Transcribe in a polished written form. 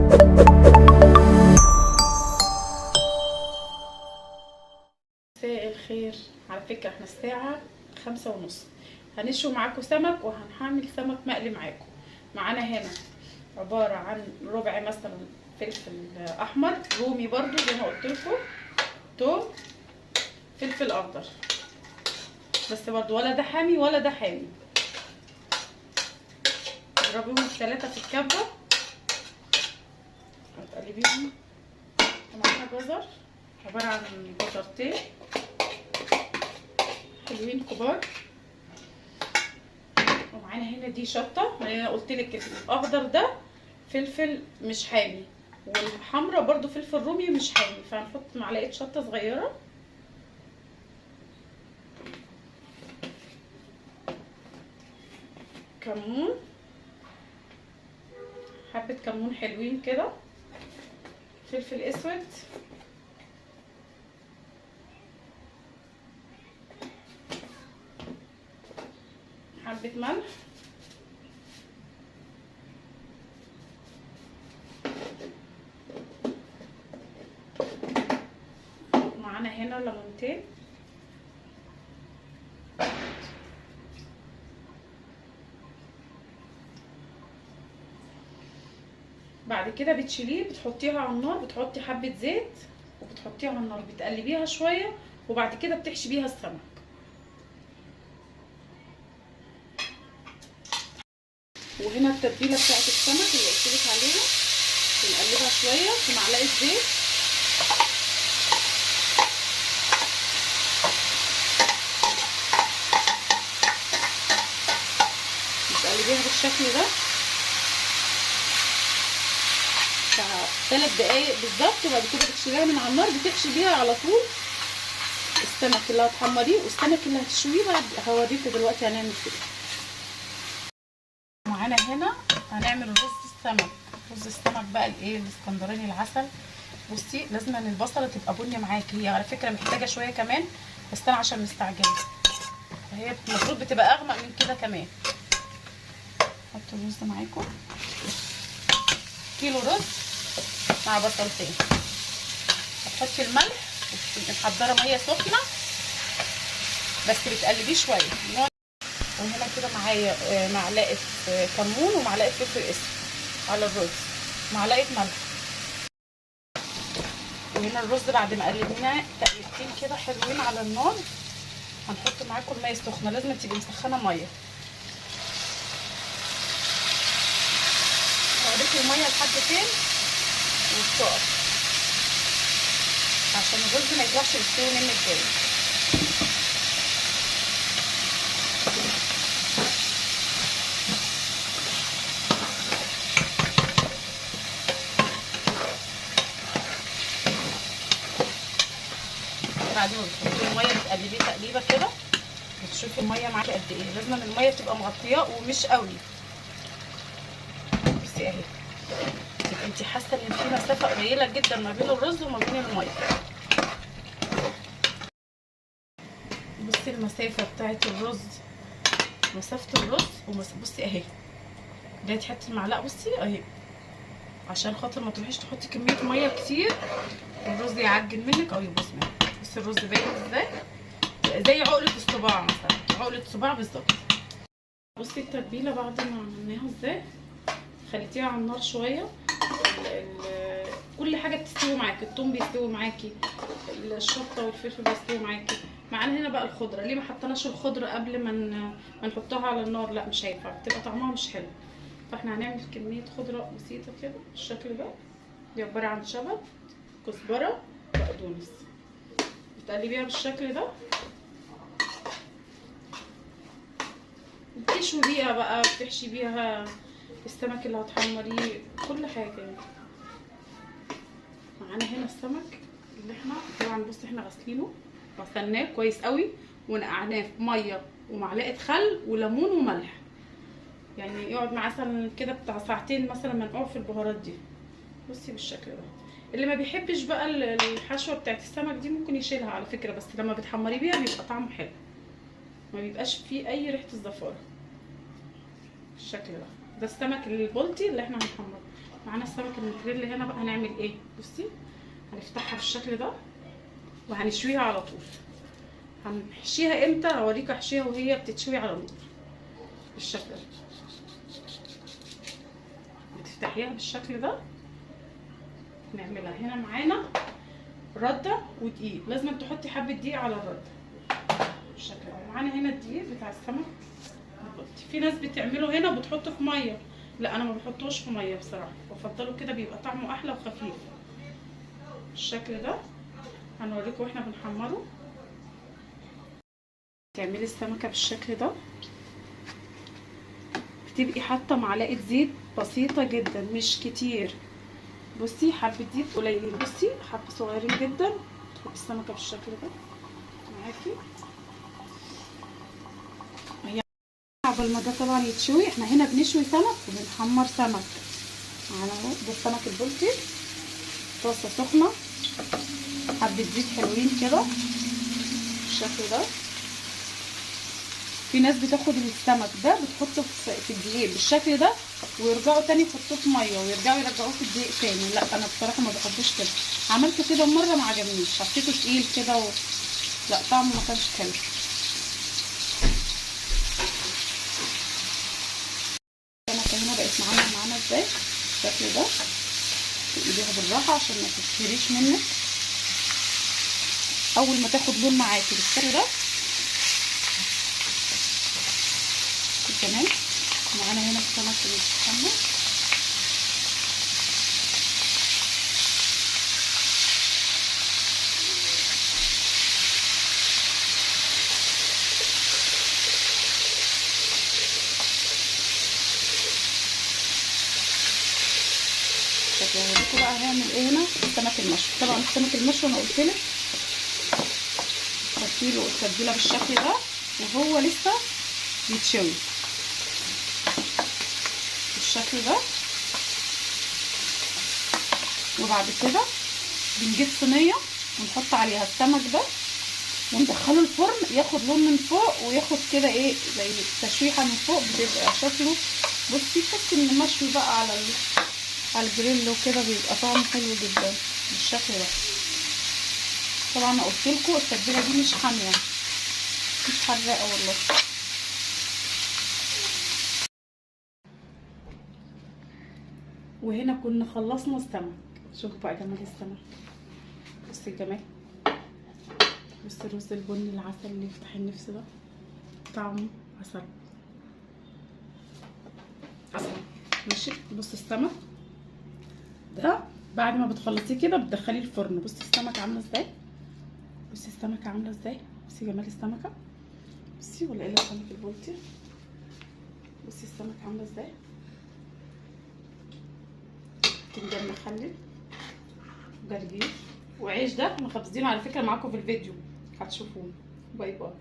مساء الخير. على فكرة احنا الساعة 5:30 هنشوي معاكم سمك وهنعمل سمك مقلي معاكم. معانا هنا عبارة عن ربع مثلا فلفل احمر رومي برضو زي ما قلت لكم، توم، فلفل اخضر، بس برضو ولا ده حامي ولا ده حامي. اضربيهم الثلاثة في الكبة هتقلبيهم. ومعانا جزر عبارة عن جزرتين حلوين كبار. ومعانا هنا دي شطه، انا قلت لك الاخضر ده فلفل مش حامي والحمرا برضو فلفل رومي مش حامي، فهنحط معلقه شطه صغيره. كمون، حبه كمون حلوين كده. فلفل اسود، حبه ملح، معانا هنا ليمونتين. بعد كده بتشيليه بتحطيها على النار، بتحطي حبه زيت وبتحطيها على النار بتقلبيها شويه، وبعد كده بتحشي بيها السمك. وهنا التتبيله بتاعت السمك اللي قلتلك عليها بنقلبها شويه في معلقه زيت. بتقلبيها بالشكل ده 3 دقايق بالظبط، وبعد كده بتشيليها من على النار بتحشي بيها على طول السمك اللي هتحمريه والسمك اللي هتشويه. بعد هوريكم دلوقتي هنعمل كده. معانا هنا هنعمل رز السمك. رز السمك بقى الايه الاسكندراني العسل. بصي لازم ان البصله تبقى بني معاكي، هي على فكره محتاجه شويه كمان بس انا عشان مستعجله فهي المفروض بتبقى اغمق من كده كمان. حط الرز معاكم، كيلو رز مع بصلتين. هتحطي الملح محضره ميه سخنه بس بتقلبيه شويه. وهنا كده معايا معلقه كمون ومعلقه فلفل اسود على الرز، معلقه ملح. وهنا الرز بعد ما قلبناه تقليبتين كده حلوين على النار هنحط معاكم ميه سخنه، لازم تبقي مسخنه ميه. هوريكم الميه لحد فين وتقف عشان الرز ما يطلعش يستوي منك جامد. بعد ما بتحطي الميه بتقلبيه تقليبه كده بتشوفي الميه معاكي قد ايه. لازم الميه تبقى مغطياه ومش قوي. بصي اهي تبقي انت حاسه ان في مسافه قليله جدا ما بين الرز وما بين الميه. بصي المسافه بتاعت الرز، مسافه الرز بصي اهي بدايه تحطي المعلقه بصي اهي عشان خاطر ما تروحيش تحطي كميه ميه كتير الرز يعجن منك او يبوظ منك. بصي الرز باين ازاي زي عقله الصباع مثلا، عقله صباع بالظبط. بصي التتبيله بعد ما عملناها ازاي خليتيها على النار شويه. كل حاجه بتستوي معاكي، الثوم بيستوي معاكي، الشطه والفلفل بيستوي معاكي. معانا هنا بقى الخضره. ليه ما حطيناش الخضره قبل ما نحطها على النار؟ لا مش هينفع، بتبقى طعمها مش حلو. فاحنا هنعمل كميه خضره بسيطه كده بالشكل ده. دي عباره عن شبت، كزبره، بقدونس. بتقلبيها بالشكل ده بتشوي بيها بقى، بتحشي بيها السمك اللي هتحمريه كل حاجه يعني. معانا هنا السمك اللي احنا طبعا بصي احنا غسلينه، غسلناه كويس قوي ونقعناه في ميه ومعلقه خل وليمون وملح، يعني يقعد مثلا كده بتاع ساعتين مثلا منقوع في البهارات دي. بصي بالشكل ده. اللي ما بيحبش بقى الحشوه بتاعت السمك دي ممكن يشيلها على فكره، بس لما بتحمريه بيها بيبقى طعمه حلو، ما بيبقاش فيه اي ريحه الزفاره بالشكل ده. ده السمك البلطي اللي احنا هنحمره. معانا السمك المكريل هنا بقى. هنعمل ايه؟ بصي هنفتحها بالشكل ده وهنشويها على طول. هنحشيها امتى؟ هوريكم احشيها وهي بتتشوي على النار بالشكل ده. بتفتحيها بالشكل ده. نعملها هنا معانا رده ودقيق، لازم تحطي حبه دقيق على الرده بالشكل ده. معانا هنا الدقيق بتاع السمك. في ناس بتعمله هنا وبتحطه في ميه، لا انا ما بحطوش في ميه بصراحه، بفضله كده بيبقى طعمه احلى وخفيف بالشكل ده. هنوريكم واحنا بنحمره. تعملي السمكه بالشكل ده، بتبقي حاطه معلقه زيت بسيطه جدا مش كتير. بصي حبه زيت قليلين، بصي حبه صغيرين جدا. تحطي السمكه بالشكل ده معاكي. قبل ما ده طبعا يتشوي، احنا هنا بنشوي سمك وبنحمر سمك. معانا اهو ده السمك البلطي، طاسه سخنه، حبه زيت حلوين كده بالشكل ده. في ناس بتاخد السمك ده بتحطه في الدقيق بالشكل ده ويرجعوا تاني يحطوه في ميه ويرجعوا يرجعوه في الدقيق تاني. لا انا بصراحه ما بحبوش كده. عملته كده مره ما عجبنيش، حطيته تقيل كده لا طعمه ما كانش حلو. السمكه هنا بقت معانا ازاي بالشكل ده. تقلبيها بالراحه عشان ما تتهريش منك. اول ما تاخد لون معاكي بالشكل ده كمان. معانا هنا السمك اللي بيتحمر. هوريكم بقى هنعمل ايه هنا. السمك المشوي، طبعا السمك المشوي انا قلتلك تحطيله التتبيله بالشكل ده وهو لسه بيتشوي بالشكل ده. وبعد كده بنجيب صينيه ونحط عليها السمك ده وندخله الفرن ياخد لون من فوق وياخد كده ايه زي تشويحه من فوق، بتبقى شكله بصي تحسي ان مشوي بقى على الجريل وكده، بيبقى طعمه حلو جدا بالشكل ده. طبعا انا قلت لكم التتبيله دي مش حاميه مش حراقه والله. وهنا كنا خلصنا السمك. شوفوا بقى جمال السمك، بصي الجمال، بصي الرز البني العسل اللي يفتح النفس ده، طعمه عسل عسل. ماشي بصي السمك ده بعد ما بتخلصيه كده بتدخليه الفرن. بصي السمكه عامله ازاي، بصي السمكه عامله ازاي، بصي جمال السمكه، بصي ولا ايه السمك البلطي. بصي السمكه عامله ازاي، بتنجان مخلل وجرجير وعيش. ده مخبزينه على فكره معاكم في الفيديو هتشوفوه. باي باي.